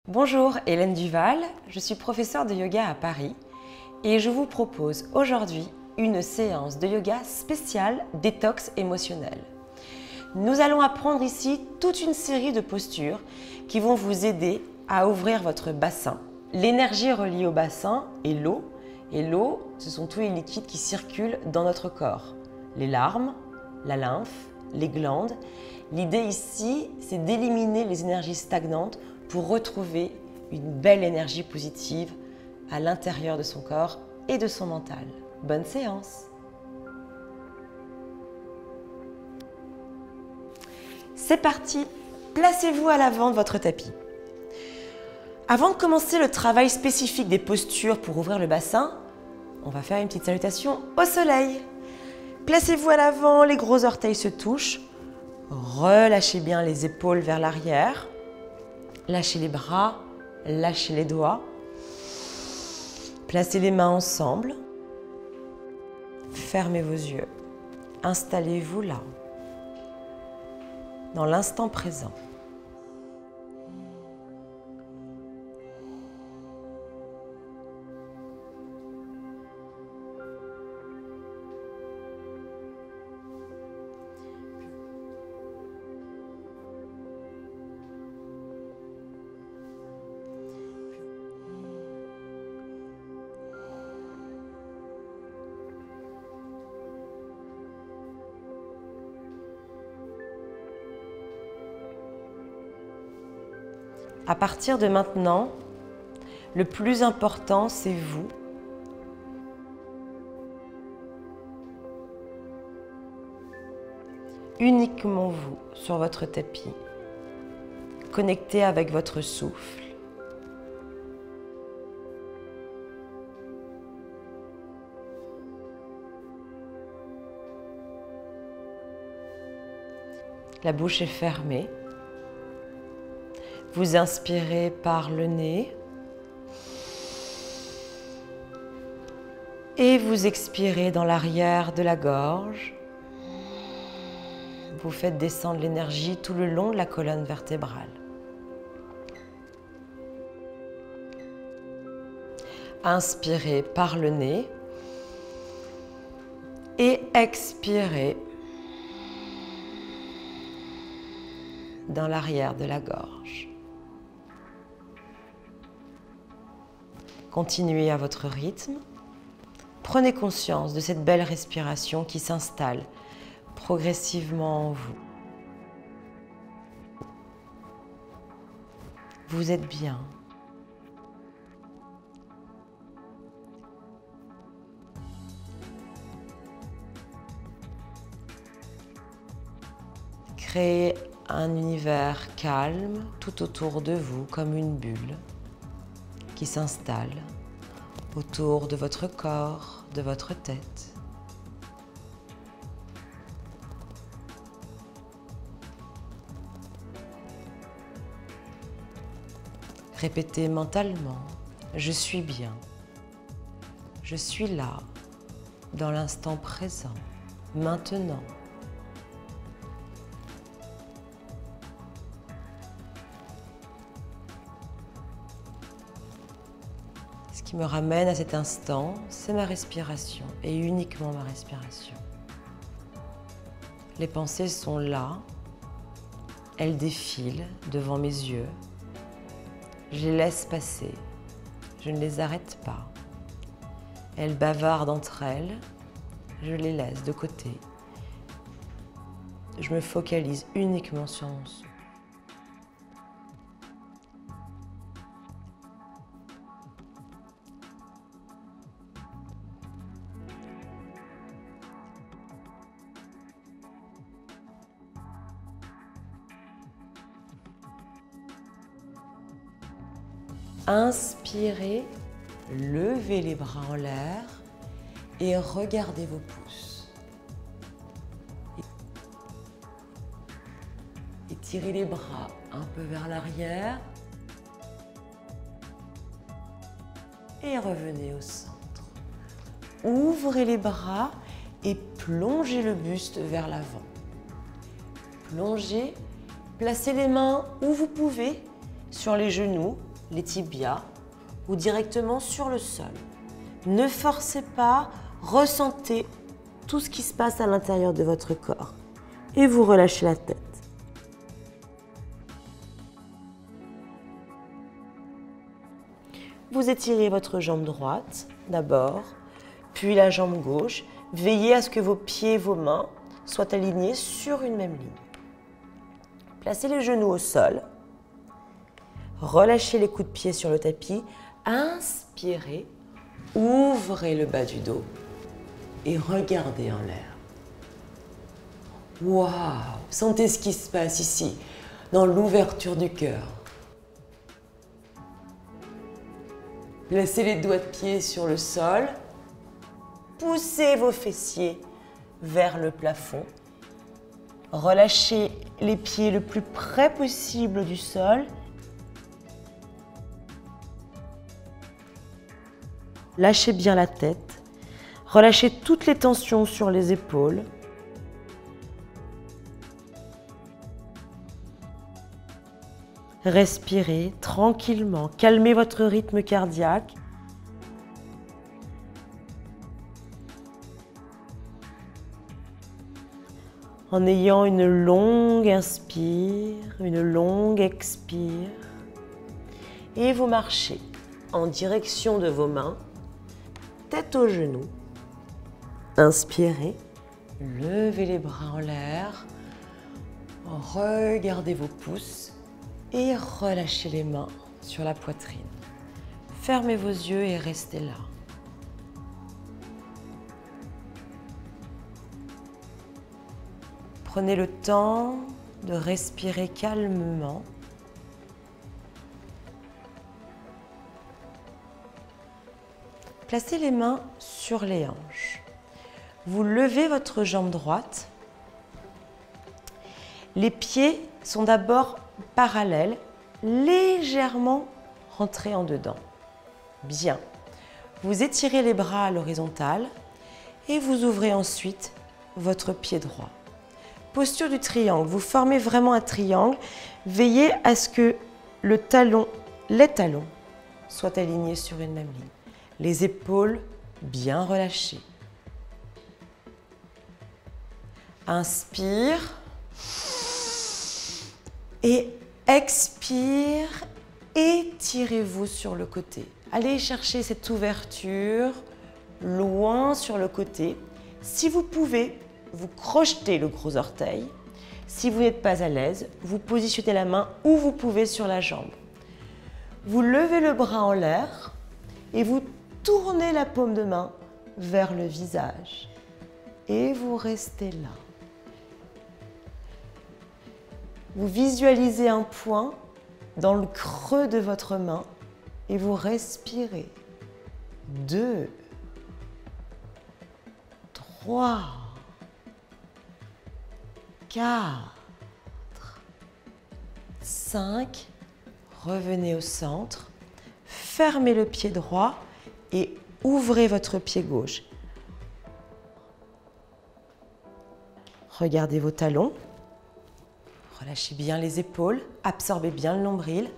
Bonjour, Hélène Duval, je suis professeure de yoga à Paris et je vous propose aujourd'hui une séance de yoga spéciale détox émotionnel. Nous allons apprendre ici toute une série de postures qui vont vous aider à ouvrir votre bassin. L'énergie reliée au bassin est l'eau, et l'eau, ce sont tous les liquides qui circulent dans notre corps. Les larmes, la lymphe, les glandes. L'idée ici, c'est d'éliminer les énergies stagnantes pour retrouver une belle énergie positive à l'intérieur de son corps et de son mental. Bonne séance! C'est parti! Placez-vous à l'avant de votre tapis. Avant de commencer le travail spécifique des postures pour ouvrir le bassin, on va faire une petite salutation au soleil. Placez-vous à l'avant, les gros orteils se touchent. Relâchez bien les épaules vers l'arrière. Lâchez les bras, lâchez les doigts. Placez les mains ensemble. Fermez vos yeux. Installez-vous là, dans l'instant présent. À partir de maintenant, le plus important, c'est vous. Uniquement vous sur votre tapis, connecté avec votre souffle. La bouche est fermée. Vous inspirez par le nez et vous expirez dans l'arrière de la gorge. Vous faites descendre l'énergie tout le long de la colonne vertébrale. Inspirez par le nez et expirez dans l'arrière de la gorge. Continuez à votre rythme. Prenez conscience de cette belle respiration qui s'installe progressivement en vous. Vous êtes bien. Créez un univers calme tout autour de vous comme une bulle qui s'installe autour de votre corps, de votre tête. Répétez mentalement, je suis bien, je suis là, dans l'instant présent, maintenant. Ce qui me ramène à cet instant, c'est ma respiration et uniquement ma respiration. Les pensées sont là, elles défilent devant mes yeux. Je les laisse passer, je ne les arrête pas. Elles bavardent entre elles, je les laisse de côté. Je me focalise uniquement sur mon souffle. Inspirez, levez les bras en l'air et regardez vos pouces. Étirez les bras un peu vers l'arrière et revenez au centre. Ouvrez les bras et plongez le buste vers l'avant. Plongez, placez les mains où vous pouvez, sur les genoux les tibias ou directement sur le sol. Ne forcez pas, ressentez tout ce qui se passe à l'intérieur de votre corps et vous relâchez la tête. Vous étirez votre jambe droite d'abord, puis la jambe gauche. Veillez à ce que vos pieds et vos mains soient alignés sur une même ligne. Placez les genoux au sol. Relâchez les coups de pied sur le tapis. Inspirez, ouvrez le bas du dos et regardez en l'air. Waouh! Sentez ce qui se passe ici, dans l'ouverture du cœur. Placez les doigts de pied sur le sol. Poussez vos fessiers vers le plafond. Relâchez les pieds le plus près possible du sol. Lâchez bien la tête. Relâchez toutes les tensions sur les épaules. Respirez tranquillement. Calmez votre rythme cardiaque. En ayant une longue inspire, une longue expire. Et vous marchez en direction de vos mains, tête aux genoux. Inspirez, levez les bras en l'air, regardez vos pouces et relâchez les mains sur la poitrine. Fermez vos yeux et restez là. Prenez le temps de respirer calmement. Placez les mains sur les hanches. Vous levez votre jambe droite. Les pieds sont d'abord parallèles, légèrement rentrés en dedans. Bien. Vous étirez les bras à l'horizontale et vous ouvrez ensuite votre pied droit. Posture du triangle. Vous formez vraiment un triangle. Veillez à ce que les talons soient alignés sur une même ligne. Les épaules bien relâchées. Inspire. Et expire. Étirez-vous sur le côté. Allez chercher cette ouverture loin sur le côté. Si vous pouvez, vous crochetez le gros orteil. Si vous n'êtes pas à l'aise, vous positionnez la main où vous pouvez sur la jambe. Vous levez le bras en l'air et vous tournez la paume de main vers le visage. Et vous restez là. Vous visualisez un point dans le creux de votre main et vous respirez. 2, 3, 4, 5, revenez au centre, fermez le pied droit et ouvrez votre pied gauche. Regardez vos talons, relâchez bien les épaules, absorbez bien le nombril,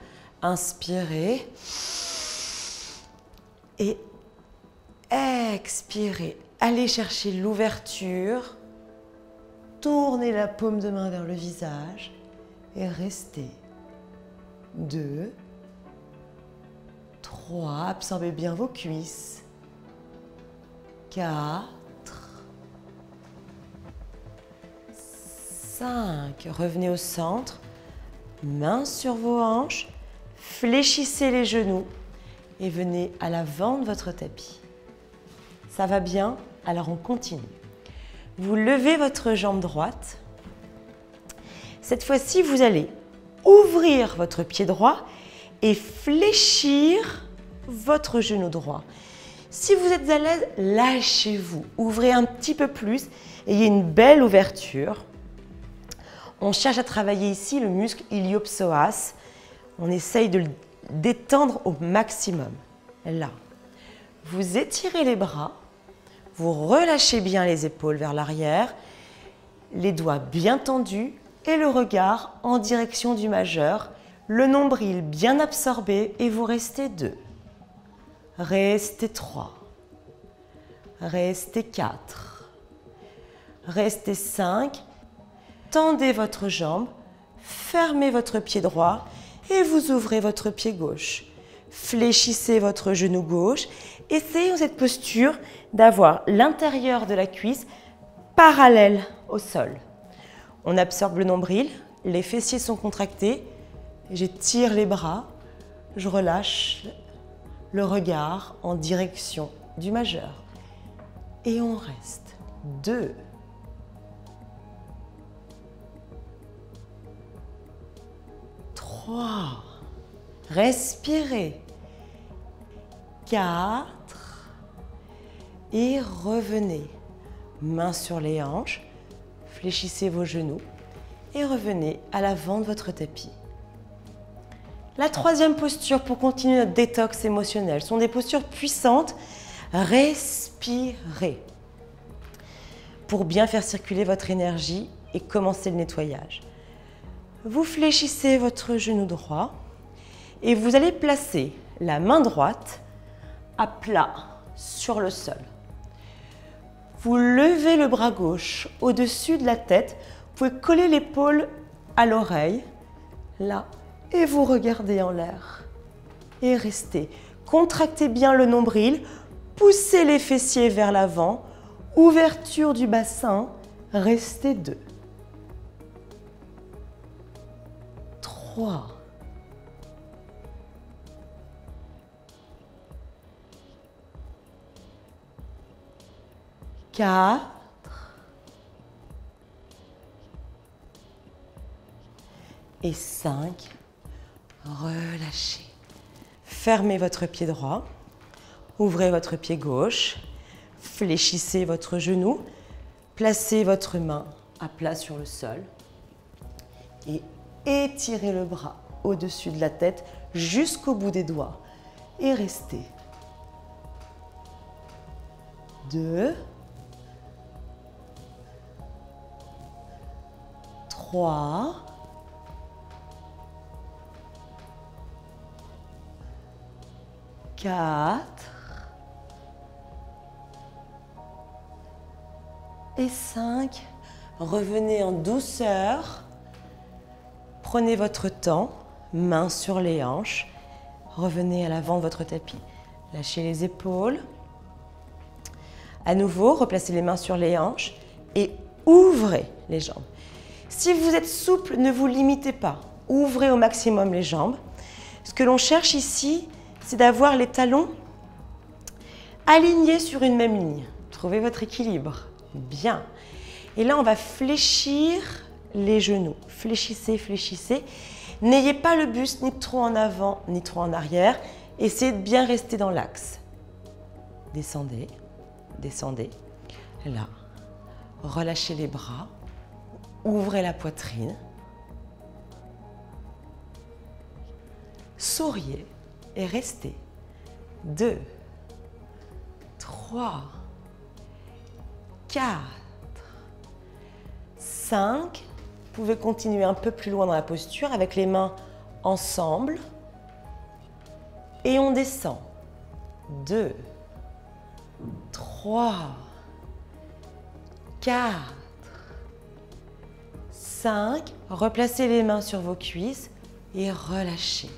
inspirez et expirez. Allez chercher l'ouverture. Tournez la paume de main vers le visage et restez. 2, 3, absorbez bien vos cuisses. 4, 5, revenez au centre, mains sur vos hanches, fléchissez les genoux et venez à l'avant de votre tapis. Ça va bien? Alors on continue. Vous levez votre jambe droite. Cette fois-ci, vous allez ouvrir votre pied droit et fléchir votre genou droit. Si vous êtes à l'aise, lâchez-vous. Ouvrez un petit peu plus. Ayez une belle ouverture. On cherche à travailler ici le muscle iliopsoas. On essaye de le détendre au maximum. Là. Vous étirez les bras. Vous relâchez bien les épaules vers l'arrière, les doigts bien tendus et le regard en direction du majeur, Le nombril bien absorbé et vous restez 2. Restez 3. Restez 4. Restez 5. Tendez votre jambe, fermez votre pied droit et vous ouvrez votre pied gauche. Fléchissez votre genou gauche. Essayez dans cette posture d'avoir l'intérieur de la cuisse parallèle au sol. On absorbe le nombril, les fessiers sont contractés, j'étire les bras, je relâche le regard en direction du majeur. Et on reste 2. 3. Respirez. 4. Et revenez. Mains sur les hanches. Fléchissez vos genoux. Et revenez à l'avant de votre tapis. La troisième posture pour continuer notre détox émotionnel sont des postures puissantes. Respirez. Pour bien faire circuler votre énergie et commencer le nettoyage. Vous fléchissez votre genou droit et vous allez placer la main droite à plat sur le sol. Vous levez le bras gauche au-dessus de la tête. Vous pouvez coller l'épaule à l'oreille, là, et vous regardez en l'air. Et restez. Contractez bien le nombril, poussez les fessiers vers l'avant, ouverture du bassin, restez 2. 3. 4. Et 5. Relâchez. Fermez votre pied droit. Ouvrez votre pied gauche. Fléchissez votre genou. Placez votre main à plat sur le sol. Et étirez le bras au-dessus de la tête jusqu'au bout des doigts. Et restez. 2. 3. 4. Et 5. Revenez en douceur. Prenez votre temps, mains sur les hanches. Revenez à l'avant de votre tapis. Lâchez les épaules. À nouveau, replacez les mains sur les hanches et ouvrez les jambes. Si vous êtes souple, ne vous limitez pas. Ouvrez au maximum les jambes. Ce que l'on cherche ici, c'est d'avoir les talons alignés sur une même ligne. Trouvez votre équilibre. Bien. Et là, on va fléchir les genoux. Fléchissez, fléchissez. N'ayez pas le buste ni trop en avant, ni trop en arrière. Essayez de bien rester dans l'axe. Descendez, descendez. Là. Relâchez les bras. Ouvrez la poitrine. Souriez et restez. 2, 3, 4, 5. Vous pouvez continuer un peu plus loin dans la posture avec les mains ensemble. Et on descend. 2, 3, 4, 5. Replacez les mains sur vos cuisses et relâchez.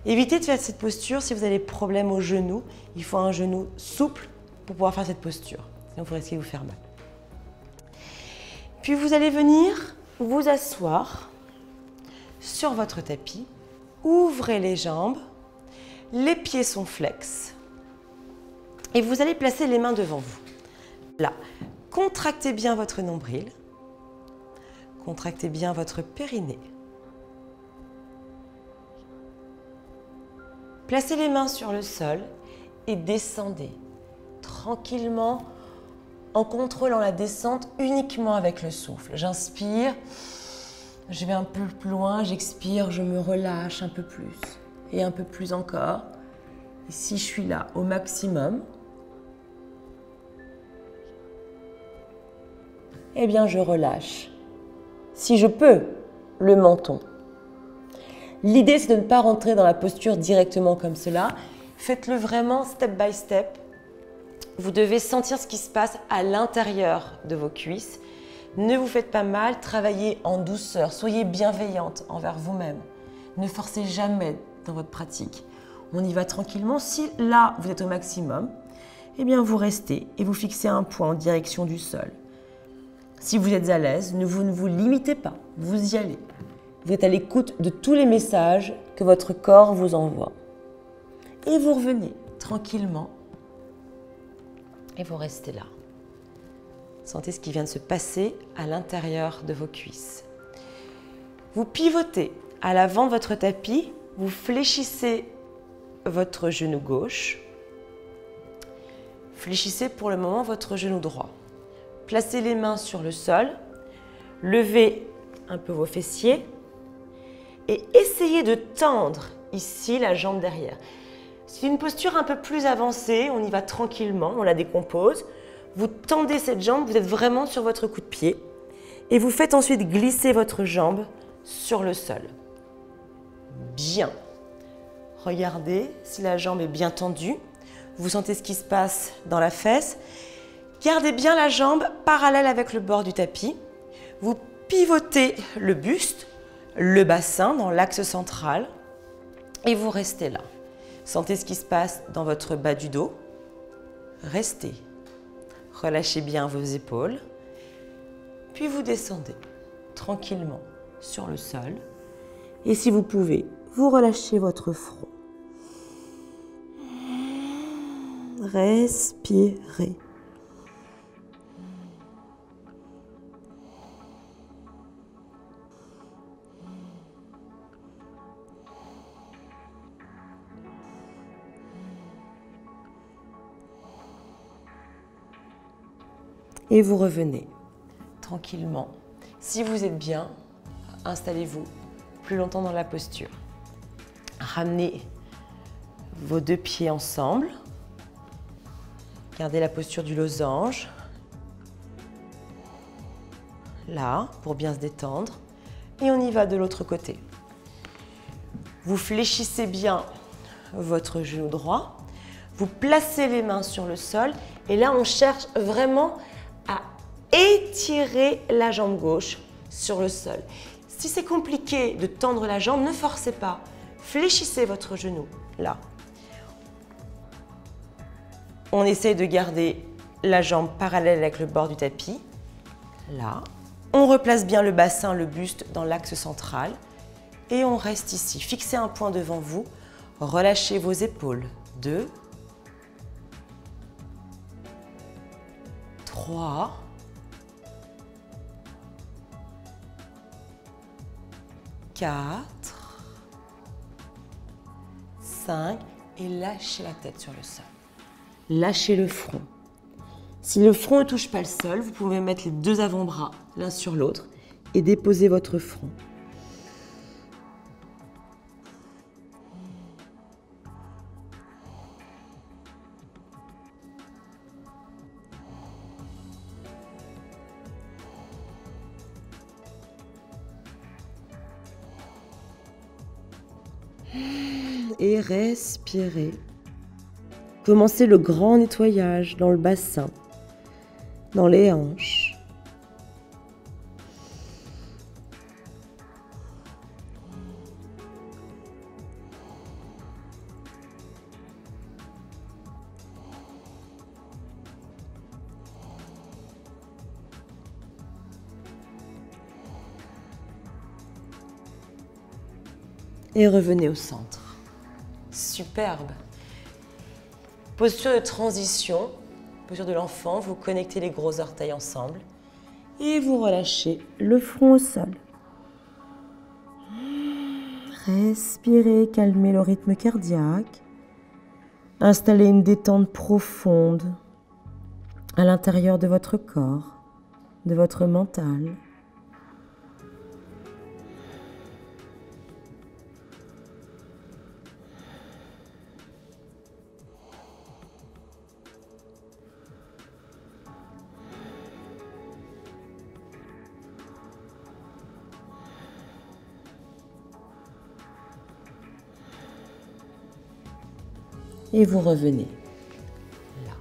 Évitez de faire cette posture si vous avez des problèmes au genou. Il faut un genou souple pour pouvoir faire cette posture. Sinon, vous risquez de vous faire mal. Puis vous allez venir vous asseoir sur votre tapis. Ouvrez les jambes. Les pieds sont flex. Et vous allez placer les mains devant vous. Là, contractez bien votre nombril. Contractez bien votre périnée. Placez les mains sur le sol et descendez tranquillement en contrôlant la descente uniquement avec le souffle. J'inspire, je vais un peu plus loin, j'expire, je me relâche un peu plus et un peu plus encore. Et si je suis là au maximum, eh bien je relâche. Si je peux, le menton. L'idée, c'est de ne pas rentrer dans la posture directement comme cela. Faites-le vraiment step by step. Vous devez sentir ce qui se passe à l'intérieur de vos cuisses. Ne vous faites pas mal, travaillez en douceur, soyez bienveillante envers vous-même. Ne forcez jamais dans votre pratique. On y va tranquillement. Si là, vous êtes au maximum, eh bien vous restez et vous fixez un point en direction du sol. Si vous êtes à l'aise, vous ne vous limitez pas, vous y allez. Vous êtes à l'écoute de tous les messages que votre corps vous envoie. Et vous revenez tranquillement et vous restez là. Sentez ce qui vient de se passer à l'intérieur de vos cuisses. Vous pivotez à l'avant de votre tapis, vous fléchissez votre genou gauche. Fléchissez pour le moment votre genou droit. Placez les mains sur le sol, levez un peu vos fessiers et essayez de tendre ici la jambe derrière. C'est une posture un peu plus avancée, on y va tranquillement, on la décompose. Vous tendez cette jambe, vous êtes vraiment sur votre coup de pied et vous faites ensuite glisser votre jambe sur le sol. Bien. Regardez si la jambe est bien tendue. Vous sentez ce qui se passe dans la fesse. Gardez bien la jambe parallèle avec le bord du tapis. Vous pivotez le buste, le bassin dans l'axe central et vous restez là. Sentez ce qui se passe dans votre bas du dos. Restez. Relâchez bien vos épaules. Puis vous descendez tranquillement sur le sol. Et si vous pouvez, vous relâchez votre front. Respirez. Et vous revenez tranquillement. Si vous êtes bien, installez-vous plus longtemps dans la posture. Ramenez vos deux pieds ensemble. Gardez la posture du losange. Là, pour bien se détendre. Et on y va de l'autre côté. Vous fléchissez bien votre genou droit. Vous placez les mains sur le sol. Et là, on cherche vraiment à étirer la jambe gauche sur le sol. Si c'est compliqué de tendre la jambe, ne forcez pas. Fléchissez votre genou, là. On essaye de garder la jambe parallèle avec le bord du tapis, là. On replace bien le bassin, le buste dans l'axe central. Et on reste ici. Fixez un point devant vous. Relâchez vos épaules. 2, 3, 4, 5 et lâchez la tête sur le sol. Lâchez le front. Si le front ne touche pas le sol, vous pouvez mettre les deux avant-bras l'un sur l'autre et déposer votre front. Et respirez. Commencez le grand nettoyage dans le bassin, dans les hanches. Et revenez au centre. Superbe. Posture de transition, posture de l'enfant, vous connectez les gros orteils ensemble et vous relâchez le front au sol. Respirez, calmez le rythme cardiaque. Installez une détente profonde à l'intérieur de votre corps, de votre mental. Et vous revenez là.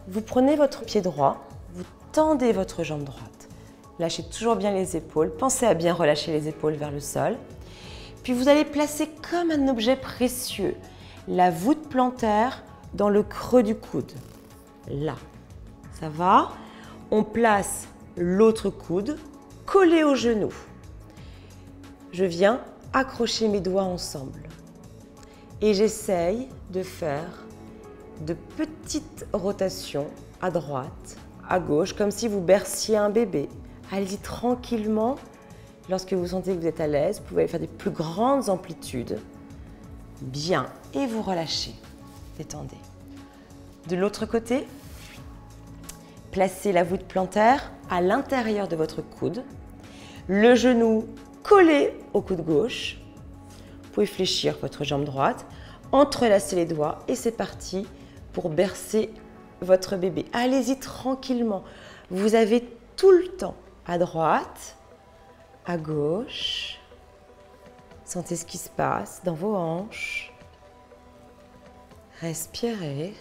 Vous prenez votre pied droit, vous tendez votre jambe droite. Lâchez toujours bien les épaules. Pensez à bien relâcher les épaules vers le sol. Puis vous allez placer comme un objet précieux la voûte plantaire dans le creux du coude. Là. Ça va? On place l'autre coude collé au genou. Je viens accrocher mes doigts ensemble. Et j'essaye de faire de petites rotations à droite, à gauche, comme si vous berciez un bébé. Allez-y tranquillement. Lorsque vous sentez que vous êtes à l'aise, vous pouvez faire des plus grandes amplitudes. Bien. Et vous relâchez. Détendez. De l'autre côté, placez la voûte plantaire à l'intérieur de votre coude. Le genou collé au coude gauche. Vous pouvez fléchir votre jambe droite, entrelacer les doigts et c'est parti pour bercer votre bébé. Allez-y tranquillement. Vous avez tout le temps à droite, à gauche. Sentez ce qui se passe dans vos hanches. Respirez.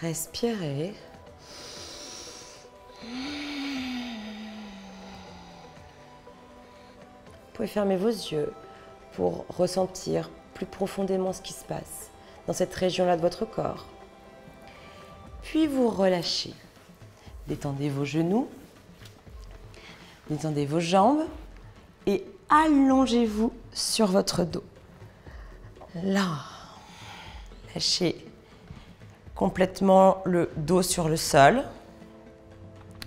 Respirez. Vous pouvez fermer vos yeux pour ressentir plus profondément ce qui se passe dans cette région-là de votre corps. Puis vous relâchez. Détendez vos genoux, détendez vos jambes et allongez-vous sur votre dos. Là, lâchez complètement le dos sur le sol.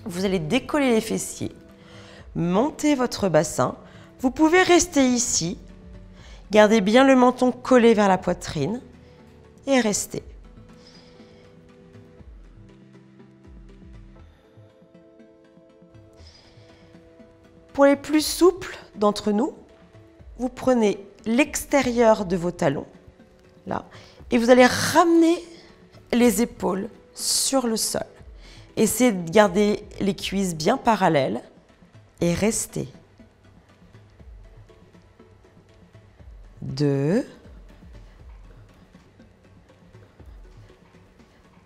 Vous allez décoller les fessiers, monter votre bassin. Vous pouvez rester ici, gardez bien le menton collé vers la poitrine et restez. Pour les plus souples d'entre nous, vous prenez l'extérieur de vos talons, là, et vous allez ramener les épaules sur le sol. Essayez de garder les cuisses bien parallèles et restez. 2,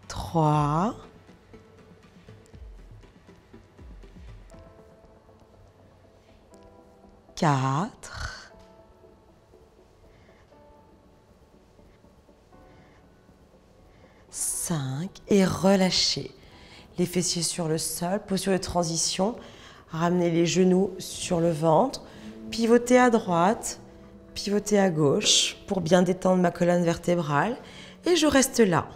3, 4, 5 et relâchez. Les fessiers sur le sol, posture de transition. Ramenez les genoux sur le ventre, pivotez à droite, pivotez à gauche pour bien détendre ma colonne vertébrale. Et je reste là.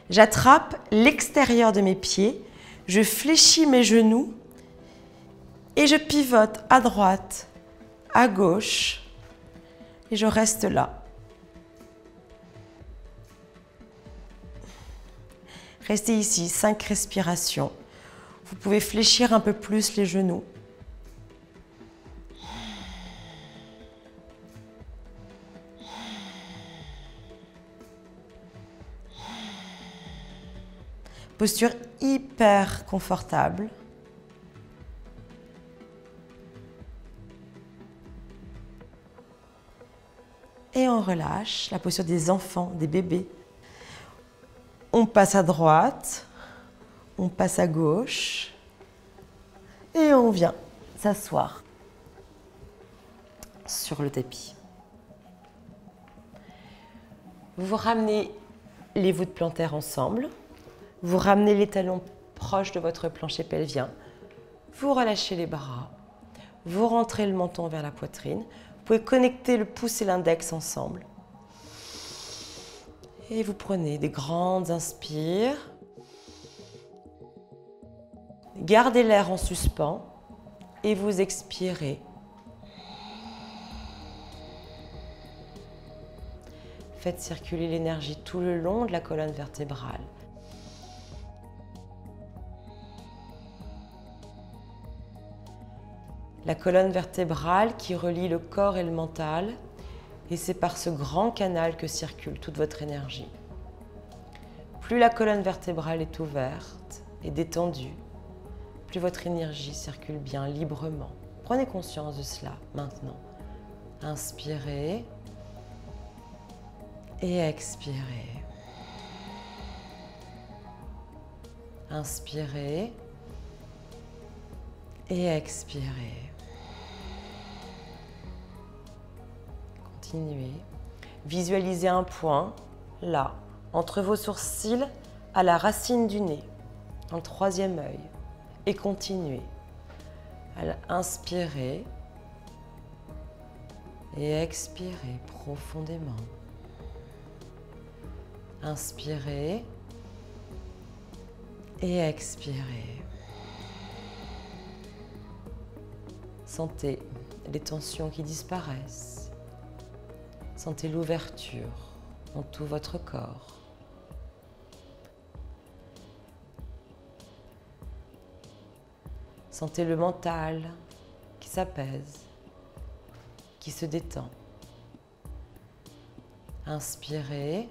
J'attrape l'extérieur de mes pieds, je fléchis mes genoux et je pivote à droite, à gauche et je reste là. Restez ici, 5 respirations. Vous pouvez fléchir un peu plus les genoux. Posture hyper confortable. Et on relâche, la posture des enfants, des bébés. On passe à droite, on passe à gauche et on vient s'asseoir sur le tapis. Vous ramenez les voûtes plantaires ensemble, vous ramenez les talons proches de votre plancher pelvien, vous relâchez les bras, vous rentrez le menton vers la poitrine, vous pouvez connecter le pouce et l'index ensemble. Et vous prenez des grandes inspires. Gardez l'air en suspens et vous expirez. Faites circuler l'énergie tout le long de la colonne vertébrale. La colonne vertébrale qui relie le corps et le mental. Et c'est par ce grand canal que circule toute votre énergie. Plus la colonne vertébrale est ouverte et détendue, plus votre énergie circule bien librement. Prenez conscience de cela maintenant. Inspirez et expirez. Inspirez et expirez. Continuez. Visualisez un point, là, entre vos sourcils à la racine du nez, dans le troisième œil. Et continuez. Inspirez et expirez profondément. Inspirez et expirez. Sentez les tensions qui disparaissent. Sentez l'ouverture dans tout votre corps. Sentez le mental qui s'apaise, qui se détend. Inspirez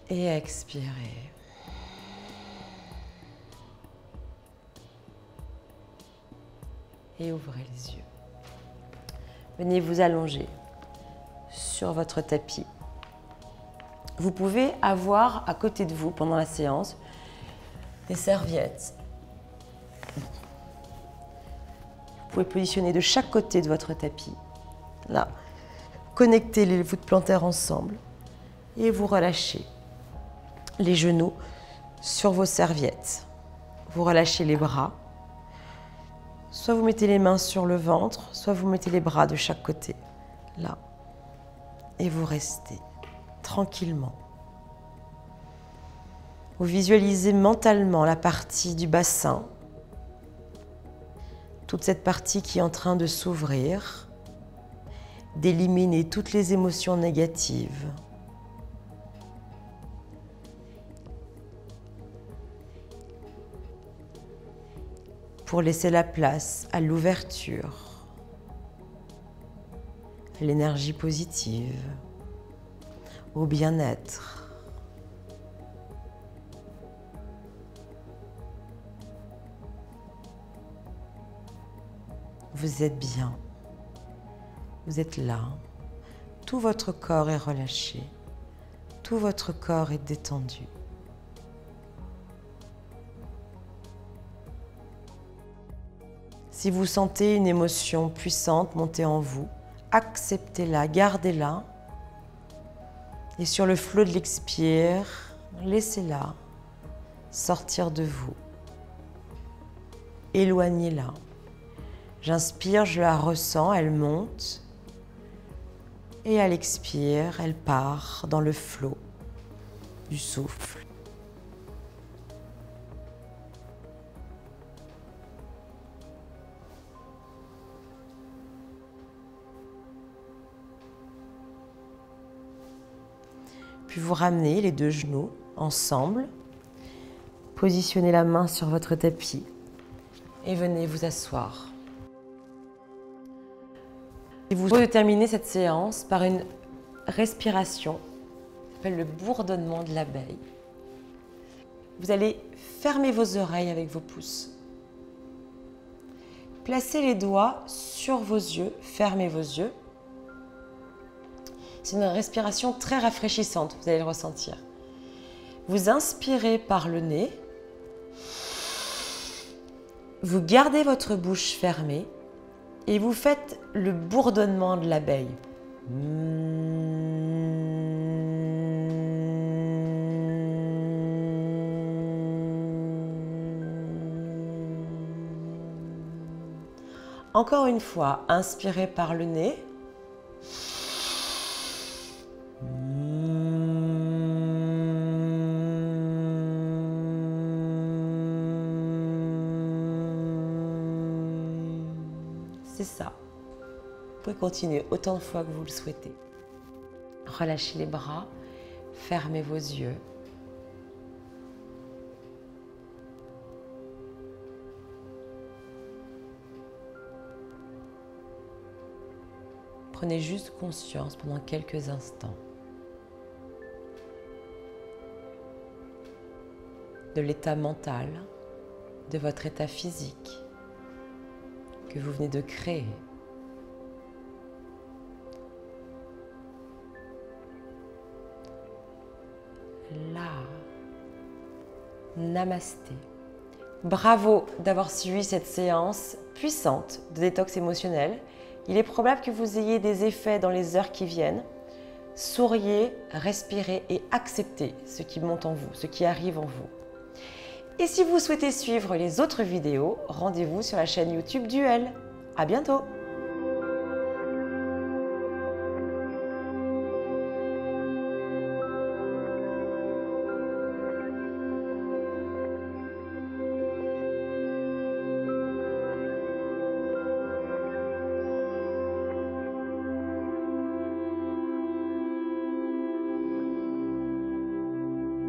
et expirez. Et ouvrez les yeux. Venez vous allonger sur votre tapis. Vous pouvez avoir à côté de vous, pendant la séance, des serviettes. Vous pouvez positionner de chaque côté de votre tapis. Là, connectez les voûtes plantaires ensemble et vous relâchez les genoux sur vos serviettes. Vous relâchez les bras. Soit vous mettez les mains sur le ventre, soit vous mettez les bras de chaque côté. Là. Et vous restez tranquillement. Vous visualisez mentalement la partie du bassin, toute cette partie qui est en train de s'ouvrir, d'éliminer toutes les émotions négatives. Pour laisser la place à l'ouverture, à l'énergie positive, au bien-être. Vous êtes bien, vous êtes là, tout votre corps est relâché, tout votre corps est détendu. Si vous sentez une émotion puissante monter en vous, acceptez-la, gardez-la. Et sur le flot de l'expire, laissez-la sortir de vous. Éloignez-la. J'inspire, je la ressens, elle monte. Et à l'expire, elle part dans le flot du souffle. Puis vous ramenez les deux genoux ensemble, positionnez la main sur votre tapis et venez vous asseoir. Et vous pouvez terminer cette séance par une respiration qui s'appelle le bourdonnement de l'abeille. Vous allez fermer vos oreilles avec vos pouces. Placez les doigts sur vos yeux, fermez vos yeux. C'est une respiration très rafraîchissante, vous allez le ressentir. Vous inspirez par le nez. Vous gardez votre bouche fermée et vous faites le bourdonnement de l'abeille. Encore une fois, inspirez par le nez. C'est ça. Vous pouvez continuer autant de fois que vous le souhaitez. Relâchez les bras, fermez vos yeux. Prenez juste conscience pendant quelques instants de l'état mental de votre état physique que vous venez de créer. Là, namasté. Bravo d'avoir suivi cette séance puissante de détox émotionnel. Il est probable que vous ayez des effets dans les heures qui viennent. Souriez, respirez et acceptez ce qui monte en vous, ce qui arrive en vous. Et si vous souhaitez suivre les autres vidéos, rendez-vous sur la chaîne YouTube Duel. À bientôt!